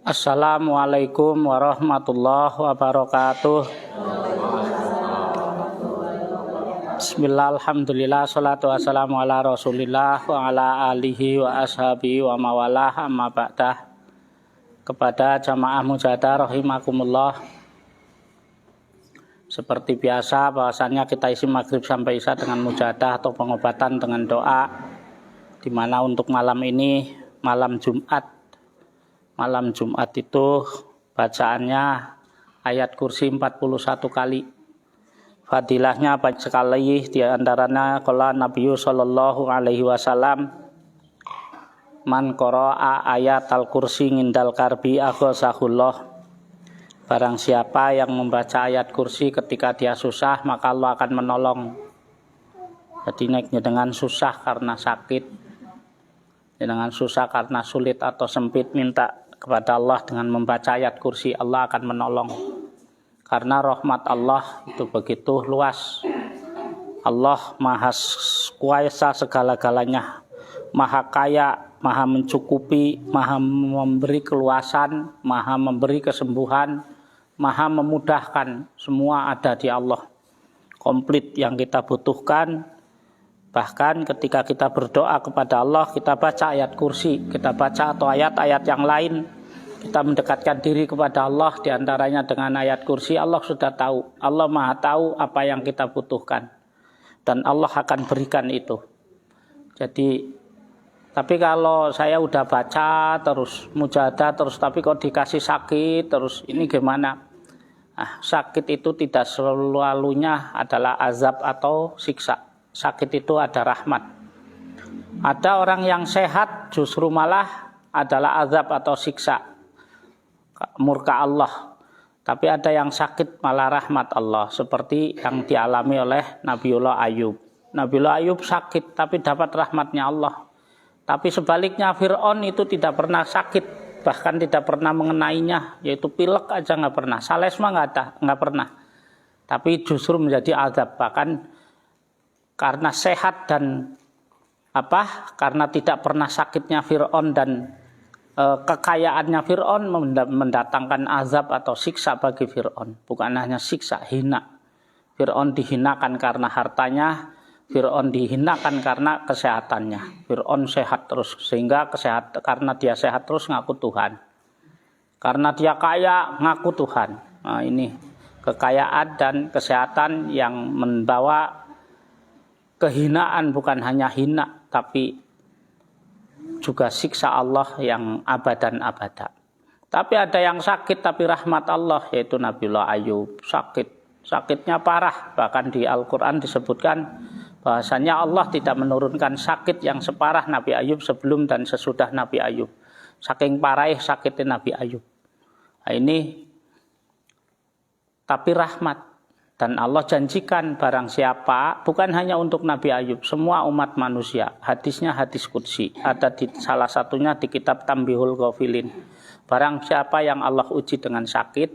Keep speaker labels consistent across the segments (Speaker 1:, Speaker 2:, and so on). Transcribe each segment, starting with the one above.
Speaker 1: Assalamualaikum warahmatullahi wabarakatuh. Bismillah, alhamdulillah, salatu wassalamu ala rasulillah wa ala alihi wa ashabihi wa mawalah, amma ba'dah. Kepada jamaah mujahadah rahimakumullah, seperti biasa bahwasannya kita isi maghrib sampai isya dengan mujahadah atau pengobatan dengan doa, di mana untuk malam ini malam Jumat itu bacaannya ayat kursi 41 kali. Fadilahnya banyak sekali, di antaranya qala Nabi sallallahu alaihi wasallam, man qara'a ayat al-kursi ngindal karbi aghasahullah. Barang siapa yang membaca ayat kursi ketika dia susah, maka Allah akan menolong. Jadi naiknya dengan susah karena sakit, dengan susah karena sulit atau sempit, minta kepada Allah dengan membaca ayat kursi, Allah akan menolong. Karena rahmat Allah itu begitu luas. Allah maha kuasa segala-galanya, maha kaya, maha mencukupi, maha memberi keluasan, maha memberi kesembuhan, maha memudahkan. Semua ada di Allah, komplit yang kita butuhkan. Bahkan ketika kita berdoa kepada Allah, kita baca ayat kursi, kita baca atau ayat-ayat yang lain, kita mendekatkan diri kepada Allah, diantaranya dengan ayat kursi. Allah sudah tahu, Allah maha tahu apa yang kita butuhkan, dan Allah akan berikan itu. Jadi, tapi kalau saya udah baca terus, mujahadah terus, tapi kok dikasih sakit terus, ini gimana? Sakit itu tidak selalunya adalah azab atau siksa. Sakit itu ada rahmat. Ada orang yang sehat justru malah adalah azab atau siksa, murka Allah. Tapi ada yang sakit malah rahmat Allah, seperti yang dialami oleh Nabiullah Ayub. Nabiullah Ayub sakit tapi dapat rahmatnya Allah. Tapi sebaliknya Fir'aun itu tidak pernah sakit, bahkan tidak pernah mengenainya, yaitu pilek aja nggak pernah, sales mah nggak pernah. Tapi justru menjadi azab, bahkan karena sehat dan karena tidak pernah sakitnya Fir'aun dan kekayaannya Fir'aun mendatangkan azab atau siksa bagi Fir'aun. Bukan hanya siksa, hina. Fir'aun dihinakan karena hartanya, Fir'aun dihinakan karena kesehatannya. Fir'aun sehat terus, sehingga karena dia sehat terus ngaku Tuhan. Karena dia kaya ngaku Tuhan. Nah, ini kekayaan dan kesehatan yang membawa kehinaan, bukan hanya hina, tapi juga siksa Allah yang abadan abada. Tapi ada yang sakit tapi rahmat Allah, yaitu Nabiullah Ayub. Sakitnya parah, bahkan di Al-Quran disebutkan bahwasanya Allah tidak menurunkan sakit yang separah Nabi Ayub sebelum dan sesudah Nabi Ayub. Saking parah sakitnya Nabi Ayub. Nah, ini tapi rahmat. Dan Allah janjikan barang siapa, bukan hanya untuk Nabi Ayub, semua umat manusia. Hadisnya hadis qudsi, ada di salah satunya di kitab Tambihul Ghafilin. Barang siapa yang Allah uji dengan sakit,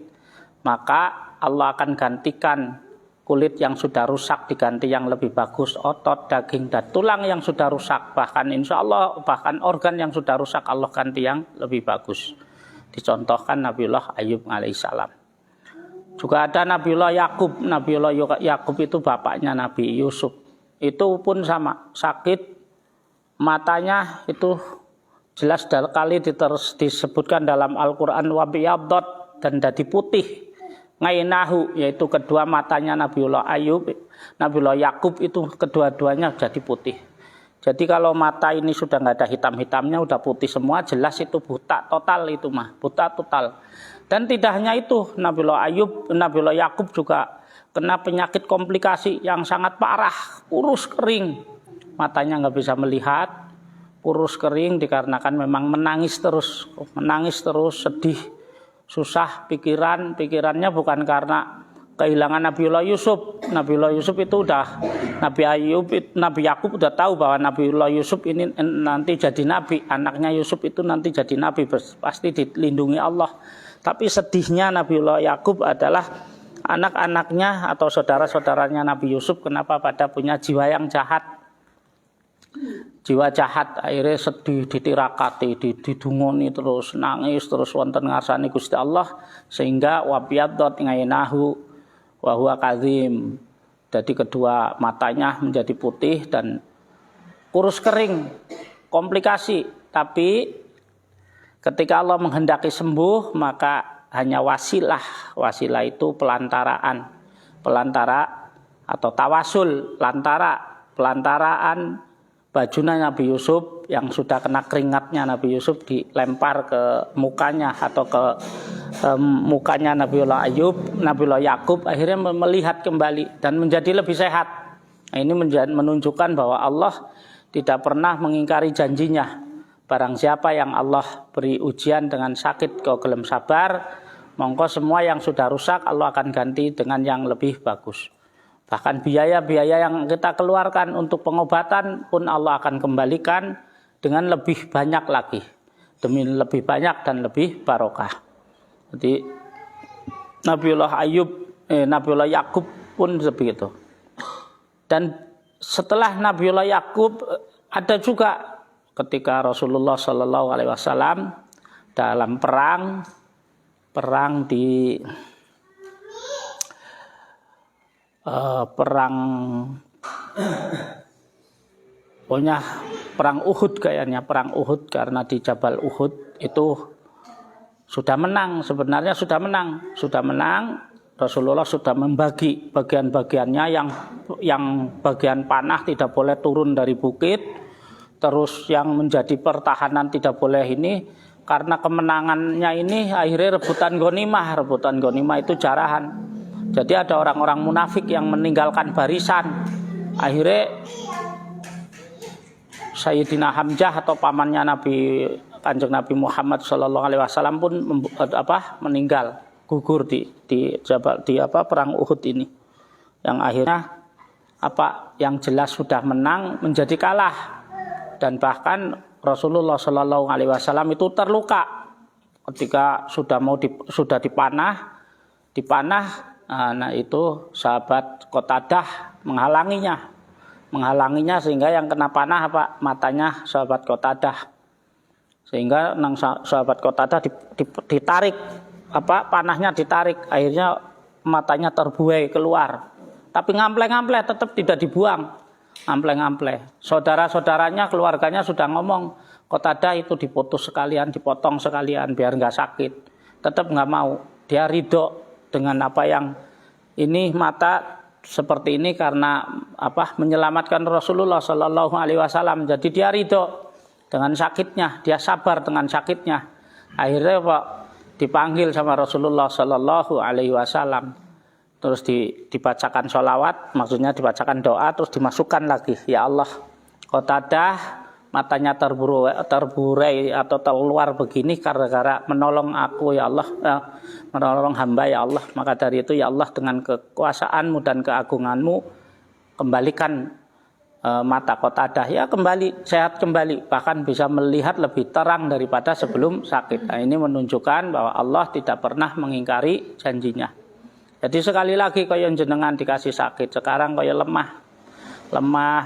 Speaker 1: maka Allah akan gantikan kulit yang sudah rusak diganti yang lebih bagus, otot, daging, dan tulang yang sudah rusak, bahkan insya Allah bahkan organ yang sudah rusak Allah ganti yang lebih bagus. Dicontohkan Nabiullah Ayub alaihissalam. Juga ada Nabiullah Yakub. Nabiullah Yakub itu bapaknya Nabi Yusuf. Itu pun sama, sakit matanya itu jelas kali disebutkan dalam Al-Quran wabiyadot, dan jadi putih. Ngainahu, yaitu kedua matanya Nabiullah Ayub, Nabiullah Yakub itu kedua-duanya jadi putih. Jadi kalau mata ini sudah nggak ada hitam-hitamnya, udah putih semua, jelas itu buta total, itu mah buta total. Dan tidak hanya itu, Nabiullah Yakub juga kena penyakit komplikasi yang sangat parah, kurus kering, matanya nggak bisa melihat, kurus kering dikarenakan memang menangis terus, sedih, susah pikirannya bukan karena kehilangan Nabiullah Yusuf. Nabiullah Yusuf itu udah Nabi Yakub udah tahu bahwa Nabiullah Yusuf ini nanti jadi nabi, anaknya Yusuf itu nanti jadi nabi, pasti dilindungi Allah. Tapi sedihnya Nabiullah Yakub adalah anak-anaknya atau saudara-saudaranya Nabi Yusuf kenapa pada punya jiwa yang jahat. Jiwa jahat, akhirnya sedih, ditirakati, didungoni terus, nangis terus wonten ngarsane Gusti Allah, sehingga wabiyaddot ngainahu wa huwa kadzim. Jadi kedua matanya menjadi putih dan kurus kering, komplikasi. Tapi ketika Allah menghendaki sembuh, maka hanya wasilah. Wasilah itu pelantara atau tawasul, pelantaraan bajunya Nabi Yusuf yang sudah kena keringatnya Nabi Yusuf dilempar ke mukanya atau ke mukanya Nabiullah Yakub, akhirnya melihat kembali dan menjadi lebih sehat. Nah, ini menunjukkan bahwa Allah tidak pernah mengingkari janjinya. Barang siapa yang Allah beri ujian dengan sakit kau gelem sabar, mongko semua yang sudah rusak Allah akan ganti dengan yang lebih bagus. Bahkan biaya-biaya yang kita keluarkan untuk pengobatan pun Allah akan kembalikan dengan lebih banyak lagi, demi lebih banyak dan lebih barokah. Jadi Nabiullah Yakub pun begitu. Dan setelah Nabiullah Yakub ada juga ketika Rasulullah Shallallahu Alaihi Wasallam dalam perang di perang Uhud kayaknya, perang Uhud, karena di Jabal Uhud itu sudah menang, sebenarnya sudah menang. Rasulullah sudah membagi bagian-bagiannya, yang bagian panah tidak boleh turun dari bukit, terus yang menjadi pertahanan tidak boleh ini, karena kemenangannya ini akhirnya rebutan ghanimah itu jarahan. Jadi ada orang-orang munafik yang meninggalkan barisan, akhirnya Sayyidina Hamzah atau pamannya Kanjeng Nabi Muhammad Shallallahu Alaihi Wasallam pun meninggal, gugur di perang Uhud ini, yang akhirnya yang jelas sudah menang menjadi kalah, dan bahkan Rasulullah Shallallahu Alaihi Wasallam itu terluka ketika sudah dipanah, nah itu sahabat Qatadah menghalanginya sehingga yang kena panah matanya sahabat Qatadah. Sehingga sahabat Qatadah ditarik, panahnya ditarik, akhirnya matanya terbuai keluar. Tapi ngample tetap tidak dibuang, ngample. Saudara-saudaranya, keluarganya sudah ngomong, Qatadah itu dipotong sekalian biar nggak sakit. Tetap nggak mau, dia ridho dengan apa yang ini, mata seperti ini karena menyelamatkan Rasulullah Shallallahu Alaihi Wasallam. Jadi dia ridho dengan sakitnya, dia sabar dengan sakitnya. Akhirnya dipanggil sama Rasulullah Shallallahu Alaihi Wasallam, terus dibacakan sholawat, maksudnya dibacakan doa, terus dimasukkan lagi, ya Allah, Qatadah matanya terburai atau keluar begini gara-gara menolong aku ya Allah, menolong hamba ya Allah. Maka dari itu ya Allah, dengan kekuasaanmu dan keagunganmu kembalikan mata Qatadah ya kembali sehat kembali, bahkan bisa melihat lebih terang daripada sebelum sakit. Nah, ini menunjukkan bahwa Allah tidak pernah mengingkari janjinya. Jadi sekali lagi kaya jenengan dikasih sakit, sekarang kaya lemah,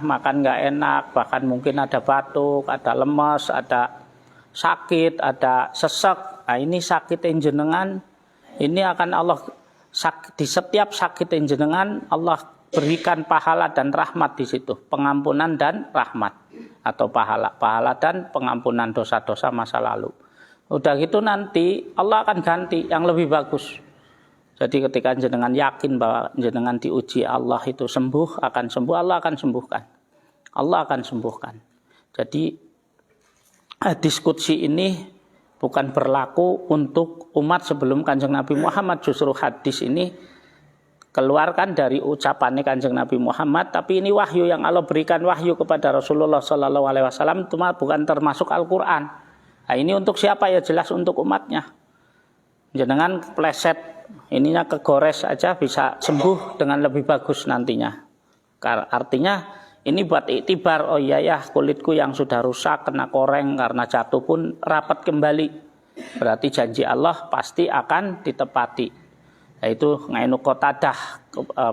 Speaker 1: makan nggak enak, bahkan mungkin ada batuk, ada lemes, ada sakit, ada sesek. Nah, ini sakit jenengan, ini akan Allah di setiap sakit jenengan Allah berikan pahala dan rahmat di situ, pengampunan dan rahmat, atau pahala dan pengampunan dosa-dosa masa lalu. Udah gitu nanti Allah akan ganti yang lebih bagus. Jadi ketika jenengan yakin bahwa jenengan diuji Allah itu akan sembuh, Allah akan sembuhkan. Jadi diskusi ini bukan berlaku untuk umat sebelum Kanjeng Nabi Muhammad, justru hadis ini keluarkan dari ucapannya Kanjeng Nabi Muhammad, tapi ini wahyu yang Allah berikan wahyu kepada Rasulullah Sallallahu Alaihi Wasallam, cuma bukan termasuk Al-Quran. Nah, ini untuk siapa ya? Jelas untuk umatnya. Jenengan pleset ininya kegores aja bisa sembuh dengan lebih bagus nantinya. Artinya ini buat iktibar, oh iya ya, kulitku yang sudah rusak kena koreng karena jatuh pun rapat kembali. Berarti janji Allah pasti akan ditepati. Yaitu Ngainu Qatadah,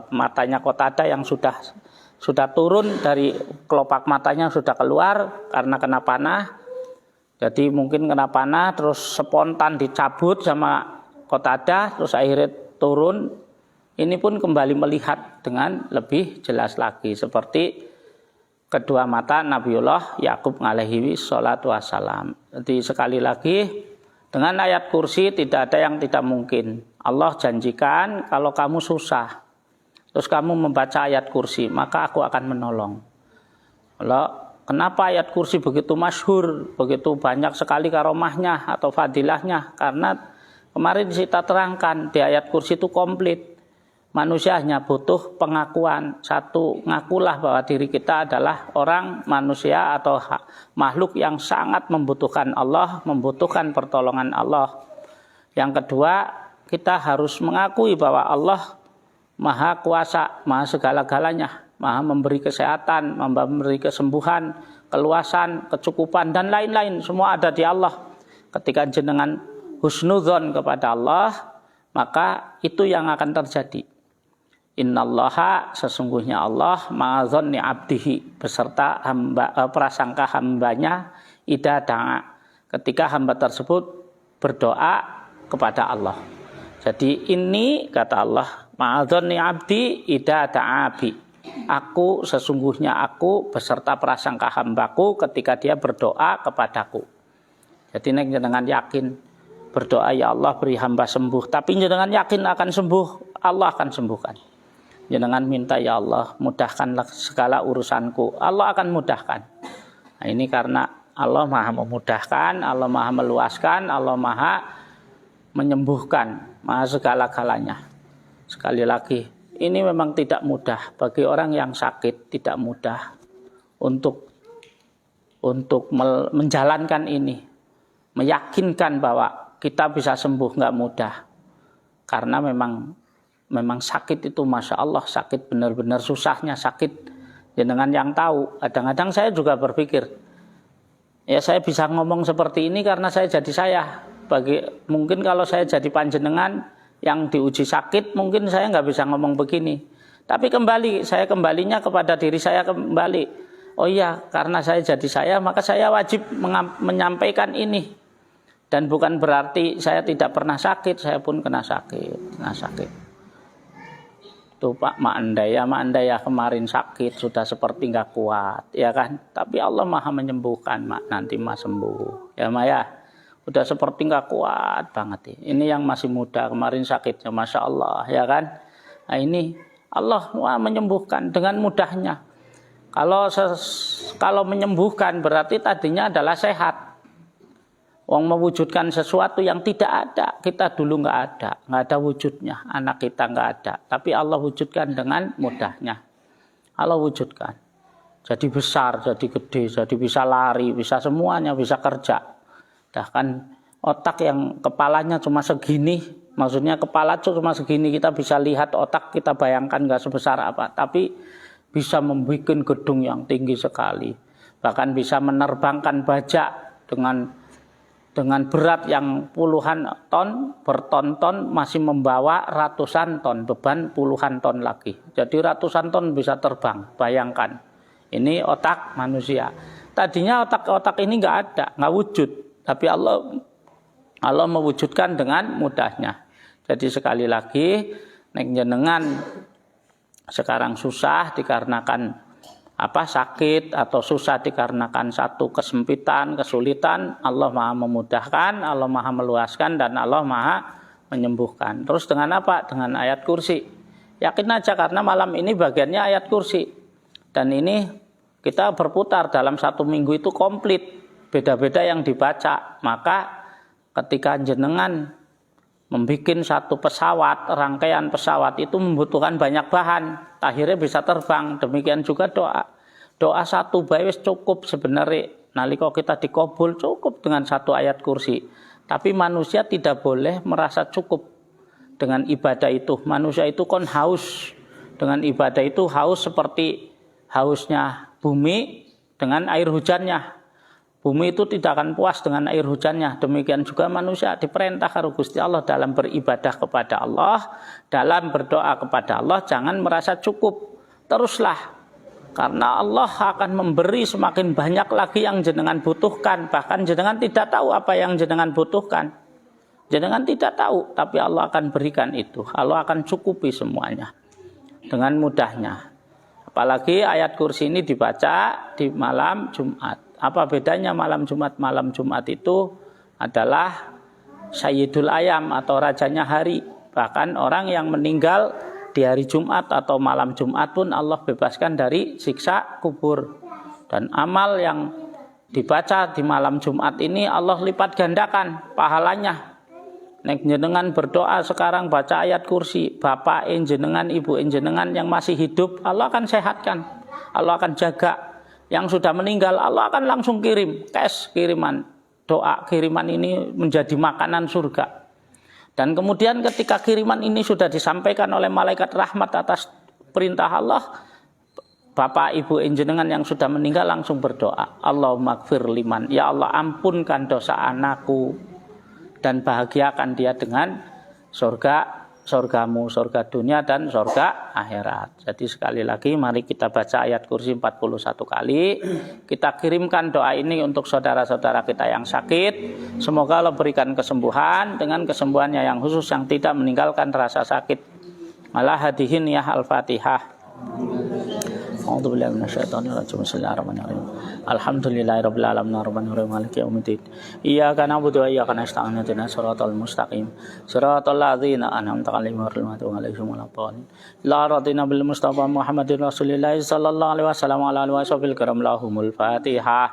Speaker 1: matanya Qatadah yang sudah turun dari kelopak matanya sudah keluar karena kena panah. Jadi mungkin kena panah terus spontan dicabut sama Qatadah, terus akhirnya turun. Ini pun kembali melihat dengan lebih jelas lagi seperti kedua mata Nabiullah Yakub alaihi sholatu wassalam. Jadi sekali lagi, dengan ayat kursi tidak ada yang tidak mungkin. Allah janjikan kalau kamu susah, terus kamu membaca ayat kursi, maka aku akan menolong. Kenapa ayat kursi begitu masyhur, begitu banyak sekali karomahnya atau fadilahnya? Karena kemarin kita terangkan di ayat kursi itu komplit. Manusia hanya butuh pengakuan. Satu, ngakulah bahwa diri kita adalah orang manusia atau makhluk yang sangat membutuhkan Allah, membutuhkan pertolongan Allah. Yang kedua, kita harus mengakui bahwa Allah Maha Kuasa, Maha segala-galanya, Maha memberi kesehatan, memberi kesembuhan, keluasan, kecukupan, dan lain-lain. Semua ada di Allah. Ketika jenengan husnudzon kepada Allah, maka itu yang akan terjadi. Innallaha, sesungguhnya Allah ma'adzonni abdihi, beserta prasangka hambanya, idza da'a, ketika hamba tersebut berdoa kepada Allah. Jadi ini kata Allah, ma'adzonni abdi idza da'abi, aku sesungguhnya aku beserta prasangka hambaku ketika dia berdoa kepadaku. Jadi nek jenengan yakin berdoa, ya Allah beri hamba sembuh, tapi jenengan yakin akan sembuh, Allah akan sembuhkan. Jenengan minta, ya Allah mudahkanlah segala urusanku, Allah akan mudahkan. Nah, ini karena Allah Maha memudahkan, Allah Maha meluaskan, Allah Maha menyembuhkan, Maha segala-galanya. Sekali lagi, ini memang tidak mudah bagi orang yang sakit, tidak mudah untuk menjalankan ini, meyakinkan bahwa kita bisa sembuh, nggak mudah. Karena memang sakit itu, masya Allah, sakit benar-benar susahnya sakit. Jenengan yang tahu. Kadang-kadang saya juga berpikir, ya saya bisa ngomong seperti ini karena saya jadi saya. Mungkin kalau saya jadi panjenengan yang diuji sakit, mungkin saya nggak bisa ngomong begini. Tapi saya kembalinya kepada diri saya kembali. Oh iya, karena saya jadi saya, maka saya wajib menyampaikan ini. Dan bukan berarti saya tidak pernah sakit, saya pun kena sakit. Tuh Pak Ma'andaya kemarin sakit, sudah seperti nggak kuat, ya kan? Tapi Allah Maha menyembuhkan, Mak, nanti Mak sembuh. Ya Mak ya, udah seperti nggak kuat banget. Ini yang masih muda, kemarin sakitnya, masya Allah, ya kan? Nah ini Allah menyembuhkan dengan mudahnya. Kalau menyembuhkan berarti tadinya adalah sehat. Wong mewujudkan sesuatu yang tidak ada, kita dulu nggak ada wujudnya, anak kita nggak ada, tapi Allah wujudkan dengan mudahnya. Allah wujudkan, jadi besar, jadi gede, jadi bisa lari, bisa semuanya, bisa kerja. Bahkan otak yang kepalanya cuma segini, maksudnya kepala cuma segini, kita bisa lihat otak, kita bayangkan nggak sebesar apa, tapi bisa membuat gedung yang tinggi sekali, bahkan bisa menerbangkan bajak dengan berat yang puluhan ton, berton-ton, masih membawa ratusan ton, beban puluhan ton lagi. Jadi ratusan ton bisa terbang, bayangkan. Ini otak manusia. Tadinya otak ini nggak ada, nggak wujud. Tapi Allah mewujudkan dengan mudahnya. Jadi sekali lagi, nek jenengan sekarang susah dikarenakan sakit atau susah dikarenakan satu kesempitan, kesulitan, Allah Maha memudahkan, Allah Maha meluaskan, dan Allah Maha menyembuhkan. Terus dengan apa? Dengan ayat kursi. Yakin aja karena malam ini bagiannya ayat kursi. Dan ini kita berputar dalam 1 minggu itu komplit. Beda-beda yang dibaca. Maka ketika jenengan membuat satu pesawat, rangkaian pesawat itu membutuhkan banyak bahan, akhirnya bisa terbang. Demikian juga doa satu bae wis cukup sebenarnya. Nalika kita dikabul cukup dengan satu ayat kursi. Tapi manusia tidak boleh merasa cukup dengan ibadah itu. Manusia itu kan haus dengan ibadah itu, haus seperti hausnya bumi dengan air hujannya. Bumi itu tidak akan puas dengan air hujannya. Demikian juga manusia diperintah karo Gusti Allah dalam beribadah kepada Allah, dalam berdoa kepada Allah, jangan merasa cukup. Teruslah. Karena Allah akan memberi semakin banyak lagi yang jenengan butuhkan. Bahkan jenengan tidak tahu apa yang jenengan butuhkan. Jenengan tidak tahu, tapi Allah akan berikan itu. Allah akan cukupi semuanya dengan mudahnya. Apalagi ayat kursi ini dibaca di malam Jumat. Apa bedanya malam Jumat? Malam Jumat itu adalah Sayyidul Ayam atau rajanya hari. Bahkan orang yang meninggal di hari Jumat atau malam Jumat pun Allah bebaskan dari siksa kubur. Dan amal yang dibaca di malam Jumat ini Allah lipat gandakan pahalanya. Nek jenengan berdoa sekarang baca ayat kursi, bapak jenengan, ibu jenengan yang masih hidup, Allah akan sehatkan, Allah akan jaga. Yang sudah meninggal, Allah akan langsung kirim cash, kiriman doa, kiriman ini menjadi makanan surga. Dan kemudian ketika kiriman ini sudah disampaikan oleh malaikat rahmat atas perintah Allah, bapak ibu jenengan yang sudah meninggal langsung berdoa, Allahumma gfir liman, ya Allah ampunkan dosa anakku dan bahagiakan dia dengan surgamu, surga dunia dan surga akhirat. Jadi sekali lagi mari kita baca ayat kursi 41 kali. Kita kirimkan doa ini untuk saudara-saudara kita yang sakit. Semoga Allah berikan kesembuhan dengan kesembuhannya yang khusus yang tidak meninggalkan rasa sakit. Malah hadihin ya Al-Fatihah. A'udzubillahi minasyaitonir rajim. Bismillahirrahmanirrahim. Alhamdulillahirabbil alamin arrahmanir rahim maliki yaumiddin. Iyyaka na'budu wa iyyaka nasta'in ihdinas siratal mustaqim. Siratal ladzina an'amta 'alaihim ghairil maghdubi 'alaihim waladdallin. La radina bil mustafa Muhammadin Rasulillah sallallahu alaihi wasallam ala alihi wasallam karam lahumul Fatihah.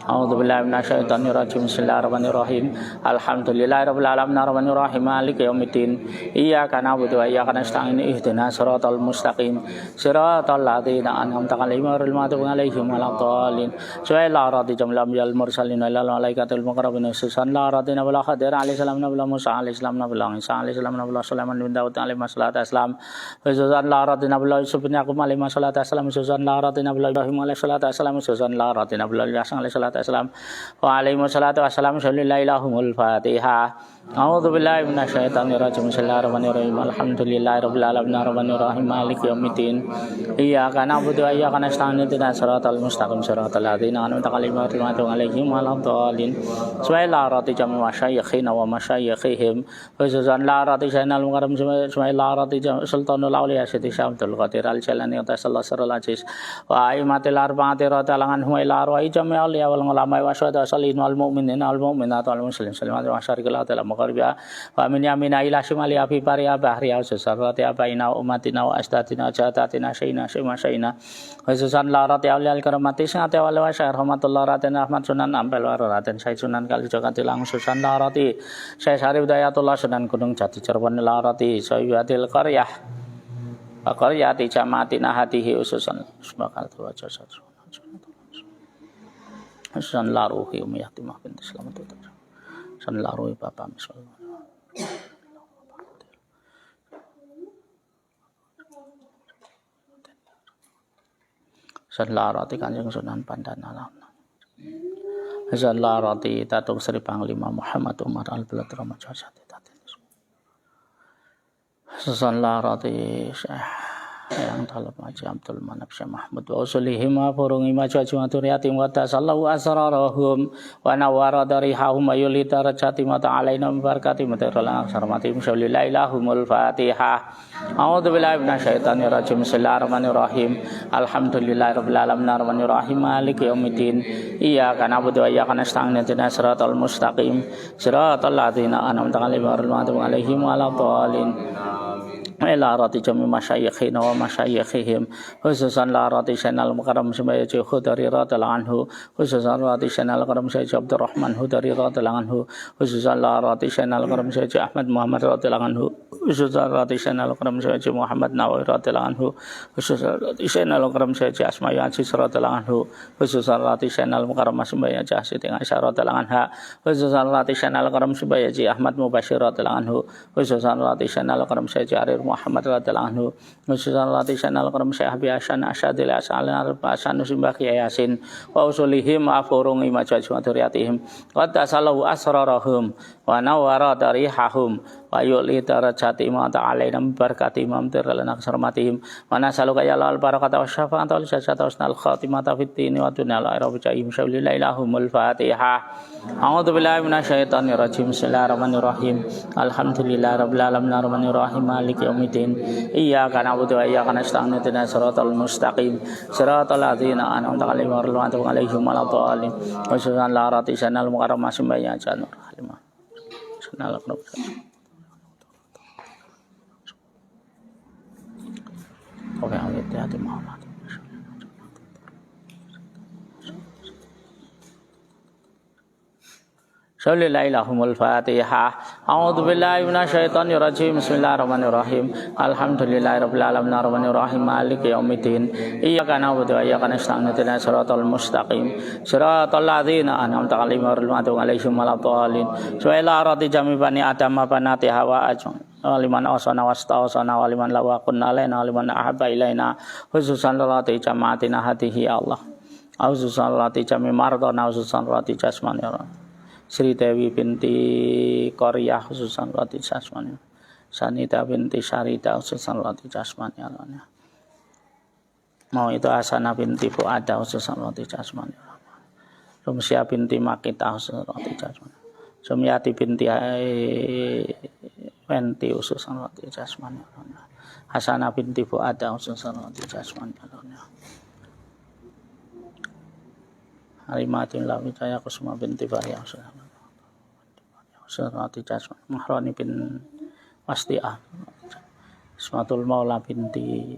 Speaker 1: A'udzubillahi minasyaitonir rajim. Bismillahirrahmanirrahim. Alhamdulillahirabbil alamin arrahmanir rahim maliki yaumiddin. Iyyaka na'budu wa iyyaka nasta'in ihdinas siratal mustaqim. Siratal ladzina an'amta 'alaihim ghairil maghdubi 'alaihim waladdallin. Su'ila radi jamlam yal mursalin wal malaikatil muqarrabin susan la radina wala khadir alaihi salam nabiyyu Musa alaihi salam nabiyyu Isa alaihi salam nabiyyu Sulaiman bin Daud alaihi salatu wassalam. Susan la radina wala Yusuf bin Yaqub alaihi salatu wassalam. Susan la radina wala Ibrahim alaihi salatu wassalam. Susan la radina wala Yasin alaihi salatu wassalam. Wa alaihi salatu wassalam sallallahu lahumul Fatihah. A'udzu billahi minasyaitonir rajim. Bismillahirrahmanirrahim. Alhamdulillahirabbil alamin arrahmanir rahim maliki yaumiddin. Iyyaka na'budu wa iyyaka nasta'in ihdinas siratal mustaqim siratal ladzina an'amta 'alaihim waladdallin. Su'ila rati jami masyayikhina wa masyayikhihim. Khususan la rati sayyidina al-mukarram su'ila rati sultanul auliya Siti Syamsul Qadir al-Jalani tasallallahu sirrul aziz wa aimatil arba'ati ratalangan huwa ila arwa'i jami auliya wal ulama wa syuhada salihin wal mu'minina wal mu'minat wal muslimin salimat wa syarikil atal maghribiya wa min yamina ila shimali abi bariya bahriya susarati abaina ummatina wa astatina jatatina syina syina khususan la rati auliya al-karamati singate wal wa syar rahmatullah raten rahmat sunan ampel wa raten syai sunan kalijaga tilang susan la rati syai syarif dayatullah sunan gunung jati cerwan la rati sayyatil qaryah wa qaryati jamatina hatihi ususan subakal wajah satu San la ruhi umyatimah binti selamat itu. San la ruhi bapak misalnya. San la rati Kanjeng Sunan Pandana. San la rati Datuk Sri Panglima Muhammad Umar Al-Balad Ramajasati. San la rati yang dalam Haji Abdul Manap Syekh Mahmud wa usulihim wa furungi majwa turiyatim wa tasallahu asrarahum wa nawara darihahum wa yuli darajatim wa ta'alaina barakati mutarala sarmatim sallallahu lahumul Fatihah. A'udzu billahi minasyaitonir rajim. Bismillahirrahmanirrahim. Alhamdulillahirabbil alamin arrahmanir rahim maliki yaumiddin. Iyyaka na'budu wa iyyaka nasta'in ihdinas siratal mustaqim siratal ladzina an'amta 'alaihim ghairil maghdubi 'alaihim waladdallin. ila rati jami masyayikhina wa masyayikhihim khususan la rati Syainal Mukarram Syekh Khudari radhiyallahu anhu khususan rati Syainal Mukarram Syekh Abdurrahman Hudari radhiyallahu anhu khususan la rati Syainal Mukarram Syekh Ahmad Muhammad radhiyallahu anhu khususan rati Syainal Mukarram Syekh Muhammad Nawawi radhiyallahu anhu khususan rati Syainal Mukarram Syekh Asma'i Aziz radhiyallahu anhu khususan rati Syainal Mukarram Syekh Siti Aisyah radhiyallahu anha khususan rati Syainal Mukarram Syekh Ahmad Mubashir radhiyallahu anhu khususan rati Syainal Mukarram Syekh Arir Muhammad radhiyallahu anhu khususan rati Syainal Mukarram Syekh Abi Hasan Asyadil Hasan Nusimbah Kiai Yasin wa usulihim afurungi majaj maturiyatihim wa tasallahu asrarahum wa nawara darihahum wa yu'li darajati ma ta'alaina barakati imam tirlana kasarmatihim wa nasaluka ya al barakata wa syafa'ata wa syajata husnal khatimata fid dini wa dunyal akhirati ja'im syaulillahi lahumul fatihah. A'udzu billahi minasyaitonir rajim. Bismillahirrahmanirrahim. Alhamdulillahirabbil alamin arrahmanir rahim maliki yaumiddin. Iyyaka na'budu wa iyyaka nasta'in ihdinas siratal mustaqim siratal ladzina an'amta 'alaihim ghairil maghdubi 'alaihim waladdallin. Wa sallallahu alaihi wasallam mukarram masih janur halimah. Sallallahu Oke, hati Muhammad. Shallillahumul Fatihah. A'udzu billahi minasyaitonir rajim. Bismillahirrahmanirrahim. Alhamdulillahirabbil alamin arrahmanir rahim maliki yaumiddin. Iyyaka na'budu wa iyyaka nasta'in ihdinas siratal mustaqim siratal ladzina an'amta 'alaihim ghairil maghdubi 'alaihim waladdallin. Su'ila jami bani adam banati hawa ajun. Waliman asana wasta'asana waliman lawaqun alaina waliman ahabba ilaina khususan lati jamaatina hatihi Allah. Khususan lati jami mardana khususan lati jasmani Sri Dewi binti Koryah khususan lati jasmani Sanita binti Syarida khususan lati jasmani mau itu Asana binti Fuada khususan lati jasmani Rumsya binti Makita khususan lati jasmani Sumyati binti Wenti khususan lati jasmani Hasanah binti Fuada khususan lati jasmani Halimatin Lawicaya Kusuma binti Bahya Surati Jasman Mahrani bin Wasti'ah Ismatul Maula binti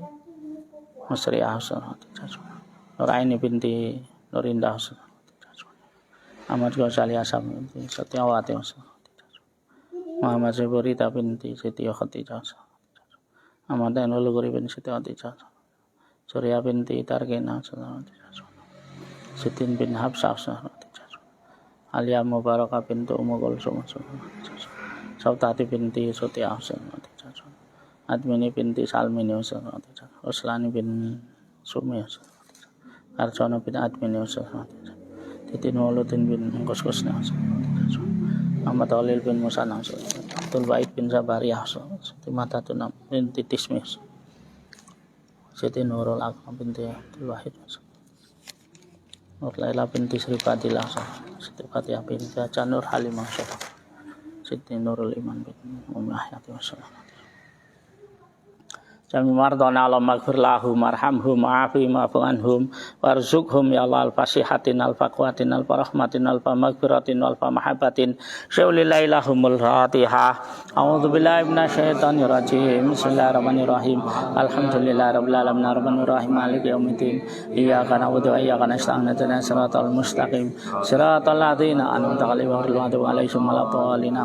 Speaker 1: Musri'ah Surati Jasman Nuraini binti Nurindah Surati Jasman Ahmad Ghazali Asam binti Satyawati Surati Jasman Muhammad Ziburita binti Siti Khadijah Surati Jasman Ahmad Ainuluguri bin Sitiawati Jasman Surya binti Targina Surati Jasman Sitin bin Habsah Surati Alia Mubarakah bintu Ummu Kulsum Sautati binti Sutiah Admini binti Salmini Uslani bin Sumi Arsono bin Admini Titin Waluddin bin Kuskusna Ahmad Walil bin Musana Abdul Baik bin Zabariyah Siti Matatunam binti Tismi Siti Nurul Akram binti Abdul Wahid Nur Laila binti Sri Fadilah Siti Fatihah binti Nur Halimah Siti Nurul Iman bin Umayyati wassalam Jami mardana Allah maghfir lahum marhamhum ma'afi ma'afu'anhum warzuqhum ya Allah al-fasihatin al-faqwatin al-farahmatin al-famaghfiratin al-famahabatin syaulillahi lahumul fatihah. A'udzu billahi minasyaitonir rajim. Bismillahirrahmanirrahim. Alhamdulillahi rabbil alamin arrahmanir rahim maliki yaumiddin. Iyyaka na'budu wa iyyaka nasta'in ihdinas siratal mustaqim siratal ladzina an'amta 'alaihim ghairil maghdubi 'alaihim waladdallin.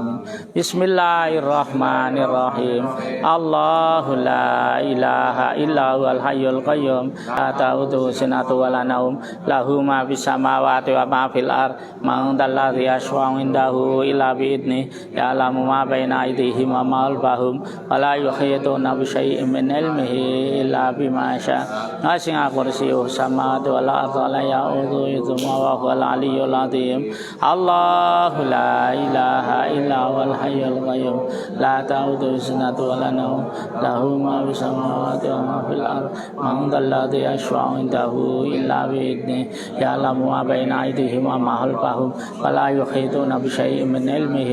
Speaker 1: Bismillahirrahmanirrahim. Allahu la ilaha illa huwal hayyul qayyum la ta'khudhuhu sinatun wa la naum lahu ma fis samawati wa ma fil ard man dzalladzi yashfa'u indahu illa bi idzni ya'lamu ma baina aydihim wa ma khalfahum wa la yuhituna bi syai'in min ilmihi illa bima syaa wasi'a kursiyyuhu samawati wal ardi wa la ya'udhu hifdhuhuma wa huwal aliyyul azim. Allahu la ilaha illa huwal hayyul qayyum la ta'khudhuhu sinatun wa la naum lahu ma fis السماوات وما في الأرض من ذا الذي يشفع عنده إلا بإذنه يعلم ما بين أيديهم وما خلفهم ولا يحيطون بشيء من علمه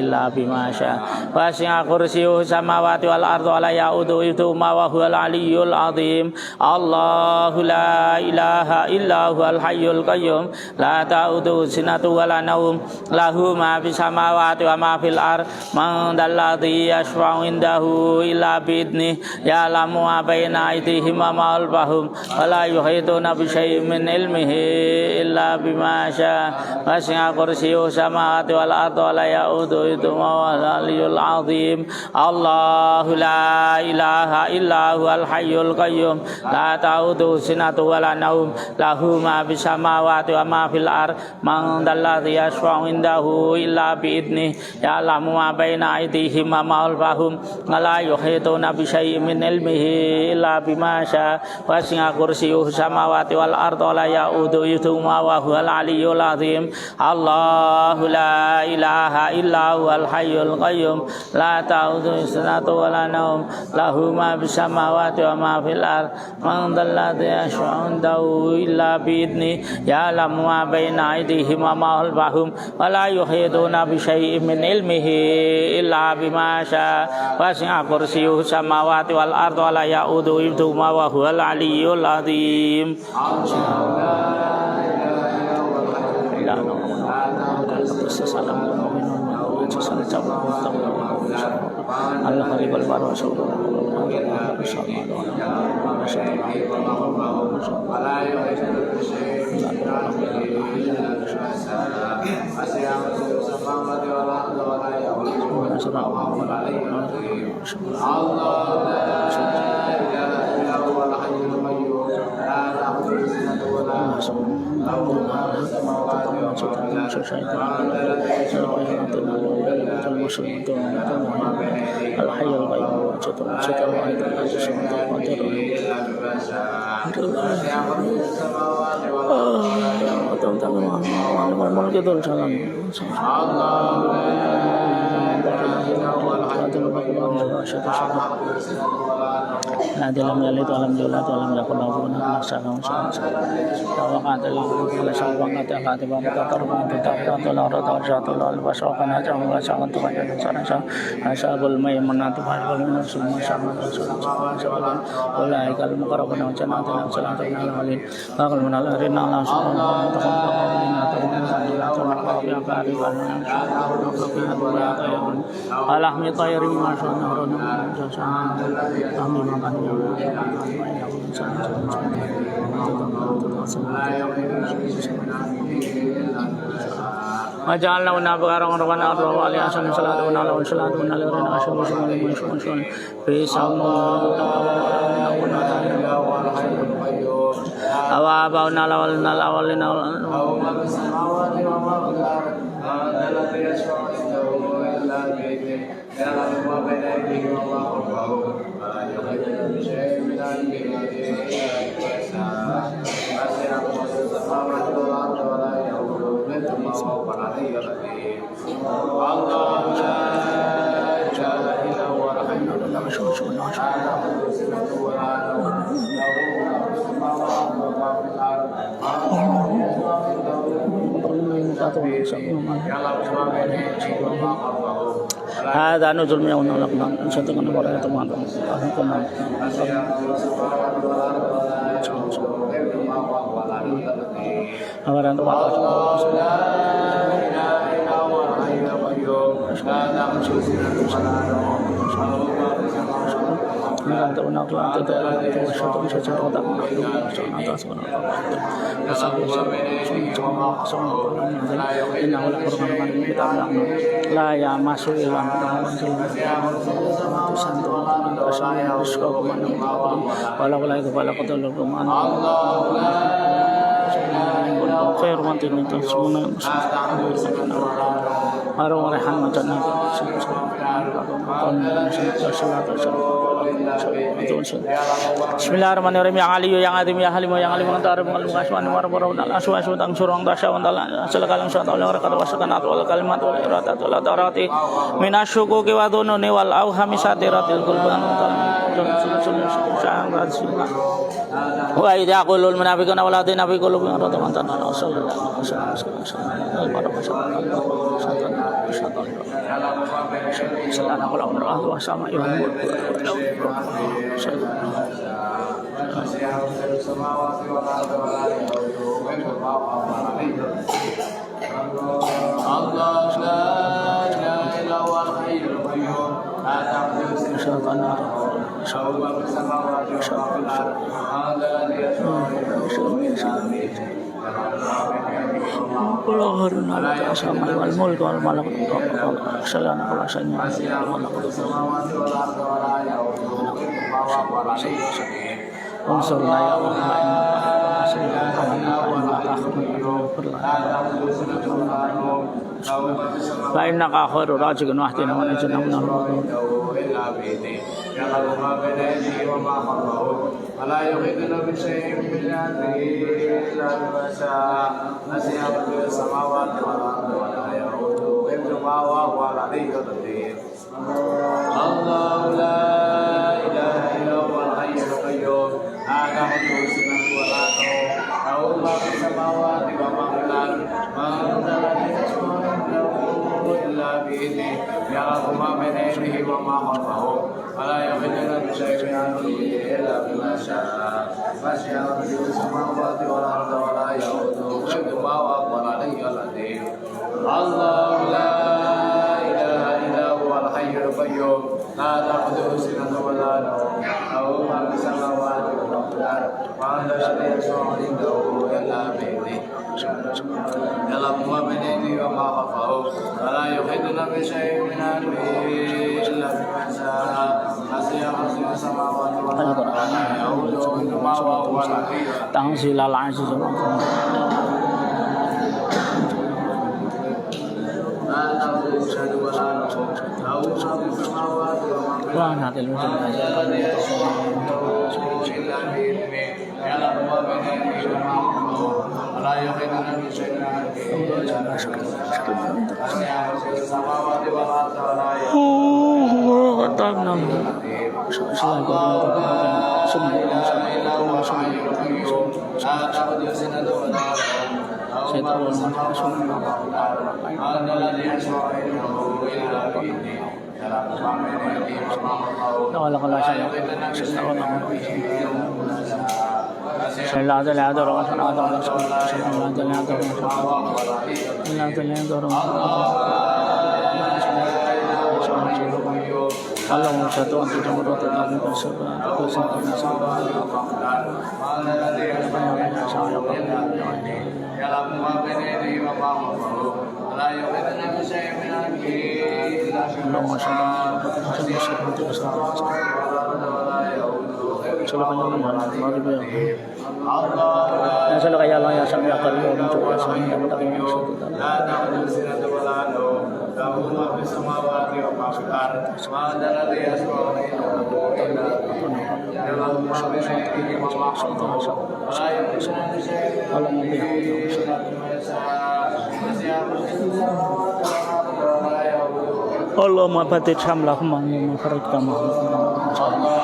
Speaker 1: إلا بما شاء وسع كرسيه السماوات والأرض ولا يؤوده حفظهما وهو العلي العظيم الله لا إله إلا هو الحي القيوم لا تأخذه سنة ولا نوم له ما في السماوات وما في الأرض من ذا الذي يشفع عنده إلا بإذنه يعلم ما بين أيديهم وما خلفهم ولا يحيطون بشيء من علمه إلا بما شاء وسع كرسيه السماوات والأرض ولا يؤوده حفظهما وهو العلي العظيم الله لا إله إلا هو الحي القيوم لا تأخذه سنة ولا نوم له ما في السماوات وما في الأرض من ذا الذي يشفع عنده إلا بإذنه يعلم ما بين أيديهم وما خلفهم ولا يحيطون بشيء من علمه إلا بما شاء وسع كرسيه السماوات والأرض ولا يؤوده حفظهما وهو العلي العظيم الله لا إله إلا هو الحي القيوم لا تأخذه سنة ولا نوم له ما في السماوات وما في الأرض من ذا الذي يشفع عنده إلا بإذنه يعلم ما بين أيديهم وما خلفهم ولا يحيطون بشيء من علمه إلا بما شاء وسع كرسيه السماوات والأرض ولا يؤوده حفظهما وهو العلي العظيم Allah khalifal baru dalam yaitu alhamdulillah dalam lakukan masalah Majalna una bagarang rawana arwa ali asan salatu wa ala salatu wa ala rina asan musun fi samu awa bauna lawalina Ada nuzul miyaun lakna satu kan orang itu mantap. Awaran tu mantap. La ya masuk ilang Bismillahirrahmanirrahim. Yang aliyu yang adim ya halimu yang alim antar mengalim aswan warbarun aswa tang surang dasya wandala salakalam syata wal rakat wasakanat wal kalimat wal iradat wal darati minasyukuki wa dhununi wal auhami satiratil qulban Wa idza qulul munafiquna wal ladina fi qulubihim maradun sallallahu fa innaka khairu rajiqin wa ahdina wa najina min al-ghurur ولا يغيثنا بشيء من أمره إلا بما شاء وسع كرسيه السماوات والأرض ولا يؤوده حفظهما وهو العلي العظيم الله لا إله إلا هو الحي القيوم لا تأخذه سنة ولا نوم له ما في السماوات وما في الأرض من ذا الذي يشفع عنده إلا بإذنه يعلم ما بين يديه وما خلفه ولا يغيثنا بشيء من أمره إلا بما شاء وسع كرسيه السماوات والأرض ولا يؤوده حفظهما وهو العلي العظيم الله لا إله إلا هو الحي القيوم لا تأخذه سنة ولا نوم له ما في السماوات وما في الأرض من ذا الذي يشفع عنده إلا بإذنه يعلم ما بين يديه وما خلفه ولا يحيطون بشيء من علمه إلا بما شاء وسع كرسيه السماوات والأرض ولا يؤوده حفظهما وهو العلي تنزيل العزيز Allahumma batik syamlahum wa mafarid kama Allahumma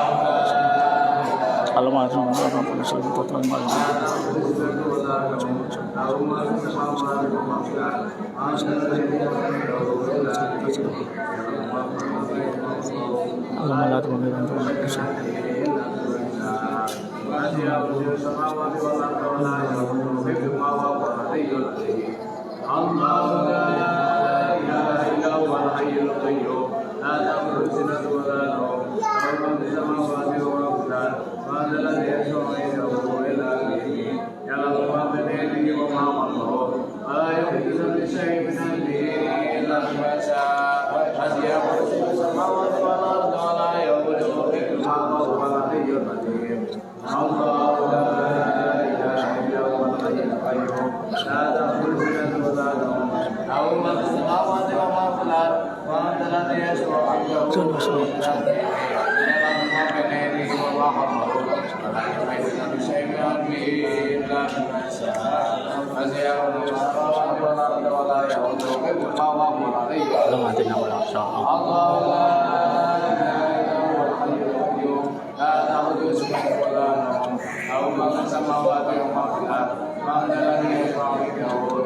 Speaker 2: samawati wa ma fil ard ma ladzi yashfa'u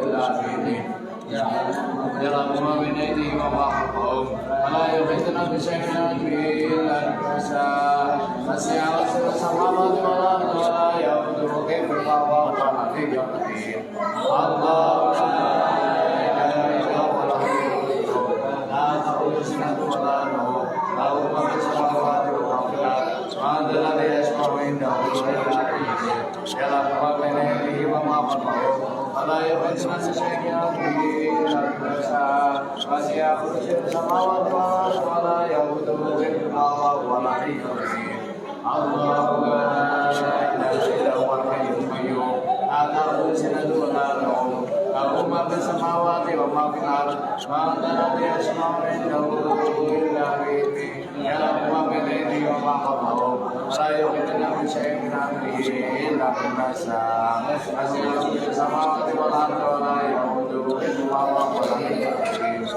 Speaker 2: illa bi'idznihi يعلم ما بين أيديهم وما خلفهم ولا يحيطون بشيء من علمه إلا بما شاء وسع كرسيه السماوات والأرض ولا يئوده حفظهما وهو العلي العظيم الله لا إله إلا هو الحي القيوم لا تأخذه سنة ولا نوم له ما في السماوات وما في الأرض من ذا الذي يشفع عنده إلا بإذنه يعلم ما بين أيديهم وما خلفهم ولا يحيطون بشيء من علمه إلا بما شاء وسع كرسيه السماوات والأرض ولا يئوده حفظهما وهو العلي العظيم الله لا إله إلا هو الحي القيوم لا تأخذه سنة ولا نوم له ما في السماوات وما في الأرض من ذا الذي يشفع عنده إلا بإذنه يعلم ما بين أيديهم وما خلفهم ولا يحيطون بشيء من أمره إلا بما شاء وسع كرسيه السماوات والأرض ولا يئوده حفظهما وهو العلي العظيم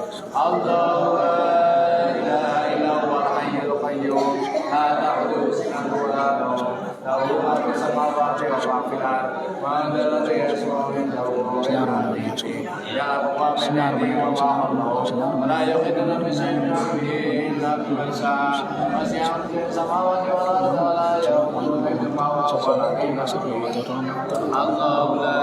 Speaker 2: الله لا إله إلا هو الحي القيوم لا تأخذه سنة ولا نوم له ما في السماوات وما في الأرض من ذا الذي يشفع عنده إلا بإذنه يعلم ما بين أيديهم وما خلفهم ولا يحيطون بشيء من أمره إلا بما شاء وسع كرسيه السماوات والأرض ولا يئوده حفظهما وهو العلي العظيم الله لا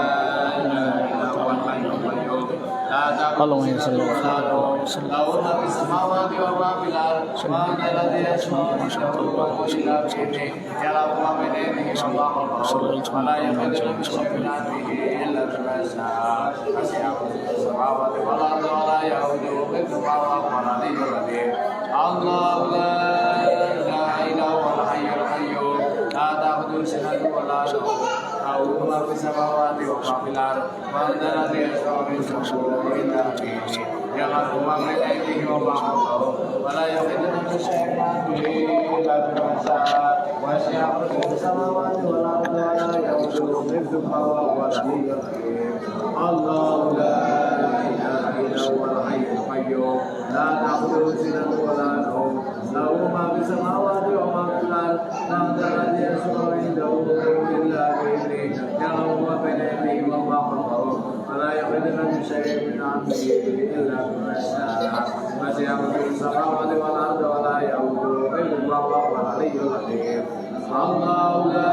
Speaker 2: إله إلا هو الحي القيوم لا تأخذه سنة ولا نوم له ما في السماوات وما في الأرض من ذا الذي يشفع عنده إلا بإذنه يعلم ما بين أيديهم وما خلفهم ولا يحيطون بشيء من أمره إلا بما شاء وسع كرسيه السماوات والأرض ولا يئوده حفظهما وهو العلي العظيم الله لا إله إلا هو الحي القيوم لا تأخذه سنة ولا نوم له ما في السماوات وما في الأرض من ذا الذي يشفع عنده إلا بإذنه يعلم ما بين أيديهم وما خلفهم ولا يحيطون بشيء من أمره إلا بما شاء وسع كرسيه السماوات والأرض ولا يئوده حفظهما وهو العلي العظيم الله لا إله إلا هو الحي القيوم لا تأخذه سنة ولا نوم له ما في السماوات وما في الأرض من ذا الذي يشفع عنده إلا بإذنه يعلم ما بين أيديهم وما خلفهم ولا يحيطون بشيء من علمه إلا بما شاء وسع كرسيه السماوات والأرض ولا يئوده حفظهما وهو العلي العظيم الله لا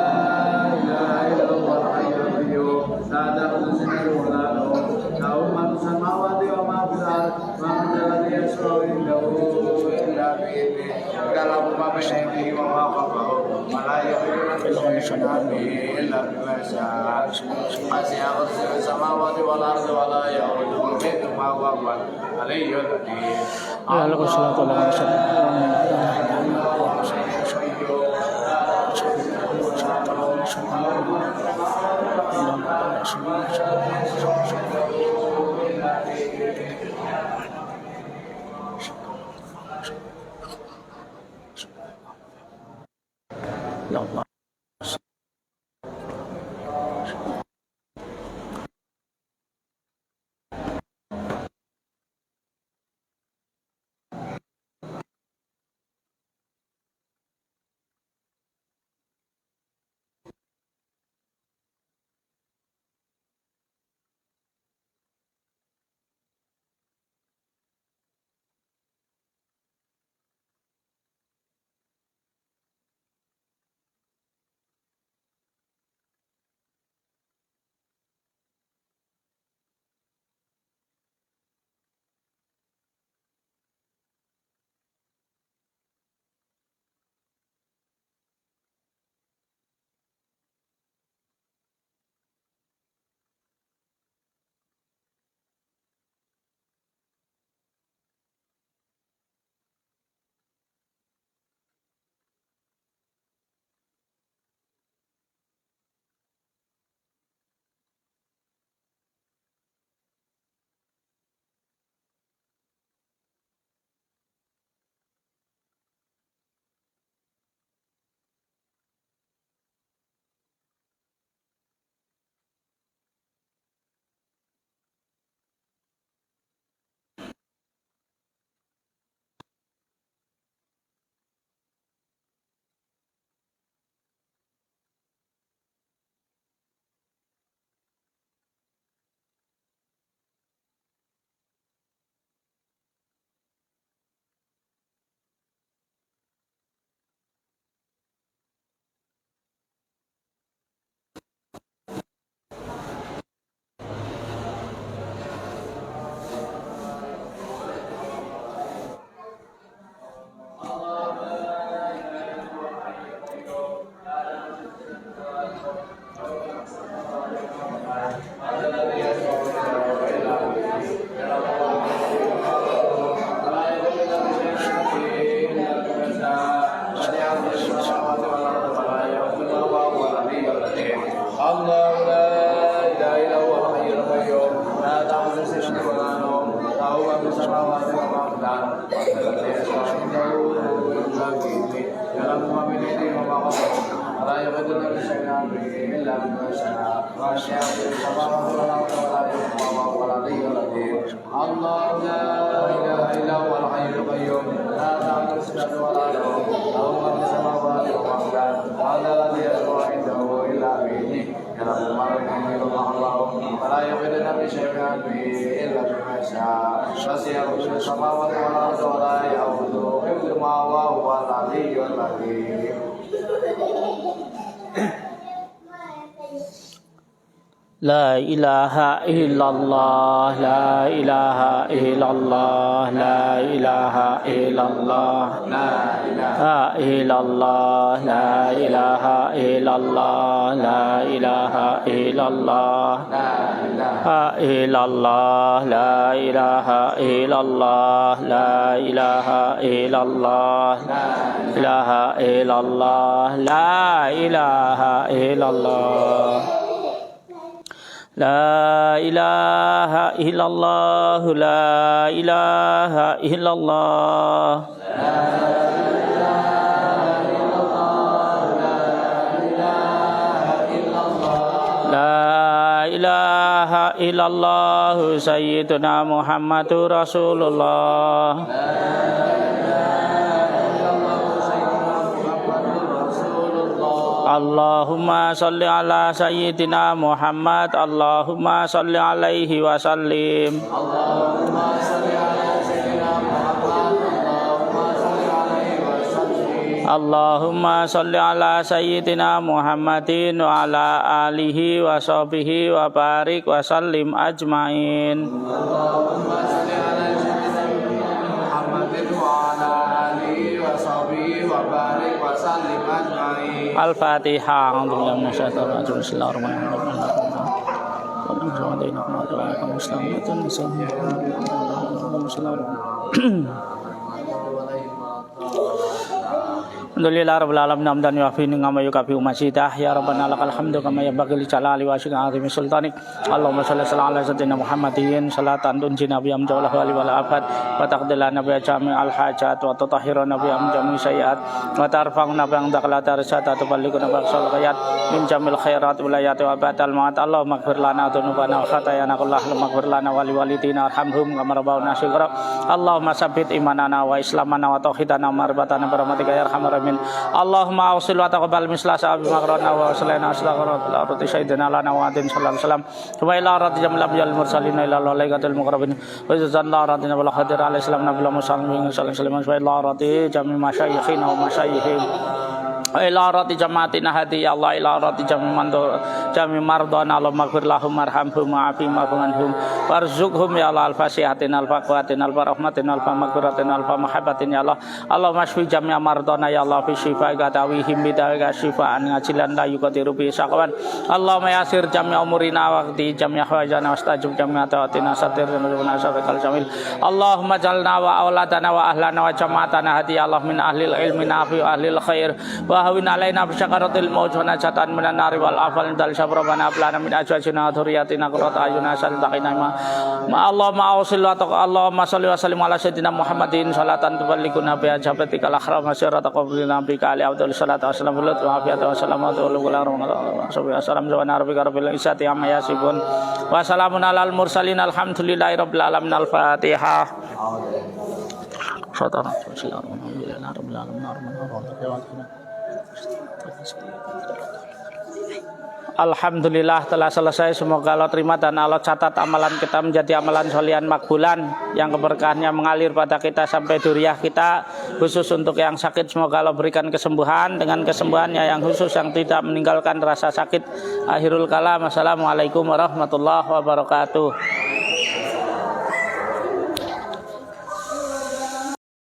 Speaker 2: إله إلا هو الحي القيوم لا تأخذه سنة ولا نوم له ما في السماوات وما في الأرض من ذا الذي يشفع عنده إلا بإذنه يعلم ما بين أيديهم وما خلفهم ولا يحيطون بشيء من علمه إلا بما شاء وسع كرسيه السماوات والأرض ولا يئوده حفظهما وهو العلي العظيم
Speaker 1: Ya Allah.
Speaker 2: الله لا إله إلا هو الحي القيوم لا تأخذه سنة ولا نوم له ما في السماوات وما في الأرض الذي يشفع عنده إلا بإذنه يعلم ما بين أيديهم وما خلفهم ولا يحيطون بشيء من أمره إلا بما شاء وسع في السماوات والأرض ولا يحيط وهو العلي العظيم الله لا إله إلا هو الحي القيوم لا تأخذه سنة ولا نوم له ما في السماوات وما في الأرض الذي يشفع عنده إلا بإذنه يعلم ما بين أيديهم وما خلفهم ولا يحيطون بشيء من أمره إلا بما شاء وسع في السماوات والأرض ولا يؤوده حفظهما وهو العلي العظيم.
Speaker 1: La ilaha illallah, la ilaha illallah, la ilaha illallah, la ilaha illallah, la ilaha illallah, la ilaha illallah, la ilaha illallah, la ilaha illallah, la ilaha illallah, la ilaha illallah, la ilaha illallah. La ilaha illallah, la ilaha illallah, la ilaha illallah, Sayyiduna Muhammadur Rasulullah. Allahumma salli ala Sayyidina Muhammad, Allahumma salli alaihi wa sallim.
Speaker 2: Allahumma salli ala Sayyidina Muhammad, Allahumma salli alaihi wa sallim.
Speaker 1: Allahumma salli ala Sayyidina Muhammadin wa ala alihi wa sahbihi wa barik wa sallim ajmain.
Speaker 2: Allahumma salli ala Sayyidina Muhammadin wa ala alihi wa sahbihi wa barik wa sallim ajmain.
Speaker 1: Al-Fatihah. Alhamdulillah rabbil alamin hamdan yuafi ni'ama yukafi umasidah ya rabbana lakal hamdu kama yanbaghi li jalali wa syukur azimi sultanik. Allahumma shalli ala sayyidina Muhammadin salatan tunjina bi amjawlah wali wal afat wa taqdilana bi jami' al hajat wa tutahhiruna bi amjami sayiat wa tarfa'una bi andaqala tarsat wa tuballighuna bi aqsal ghayat min jamil khairat wilayati wa batal maut. Allahumma ighfir lana dzunubana wa khatayana kullahum ighfir lana wali walidina arhamhum kama rabbana shighra. Allahumma sabbit imanana wa islamana wa tauhidana wa marbatana bi rahmatika ya arhamar rahimin. Allahumma awsil wa taqabbal misla sa'abi maghranna wa aslaina astaghfirullah la ruti sayyidina lana wa adin sallallahu alaihi wasallam wa ila radiyam lamyal mursalin ila laikatil muqarrabin wa jazallahu radina wal khadir alaihi salam nabiyil muslimin sallallahu alaihi wa ila radi jami masyayikhina wa masyayikhim ila rati jamaatina hadi ya Allah ila rati jami mardana Allah maghfir lahum marhamhum ma'afi ma'afunhum warzuqhum ya Allah al-fasihatin al-faqwatin al-rahmatin al-maghfiratin al-mahabbatin ya Allah Allah masfi jami mardana ya Allah fi shifa gatawihim bidalika shifaan ngajilan la yuqadiru bi saqwan Allahumma yasir jami umurina waqti jami hawajana wastajib jami atawatina satir wa nasabakal jamil Allahumma jalna wa auladana wa ahlana wa jamaatana hadi ya Allah min ahlil ilmi nafi wa ahlil khair wa hawin alaina bisyakaratil maut wa najatan minan nari wal afal dal sabrabana ablana min ajwajina dhurriyyatina qurrata ayuna saltaqina ma Allah ma'ausil wa Allahumma shalli wa sallim ala sayyidina Muhammadin salatan tuballighuna bi ajabatikal akhram masyarata qablina bi ali abdul salatu wassalamu wa afiyatu wassalamatu wa salam wa rabbika rabbil izzati amma yasifun wa salamun alal mursalin alhamdulillahi rabbil alamin. Al-Fatihah. Alhamdulillah telah selesai. Semoga Allah terima dan Allah catat amalan kita menjadi amalan sholihan makbulan yang keberkahannya mengalir pada kita sampai duriyah kita. Khusus untuk yang sakit semoga Allah berikan kesembuhan, dengan kesembuhannya yang khusus yang tidak meninggalkan rasa sakit. Akhirul kalam. Assalamualaikum warahmatullahi wabarakatuh.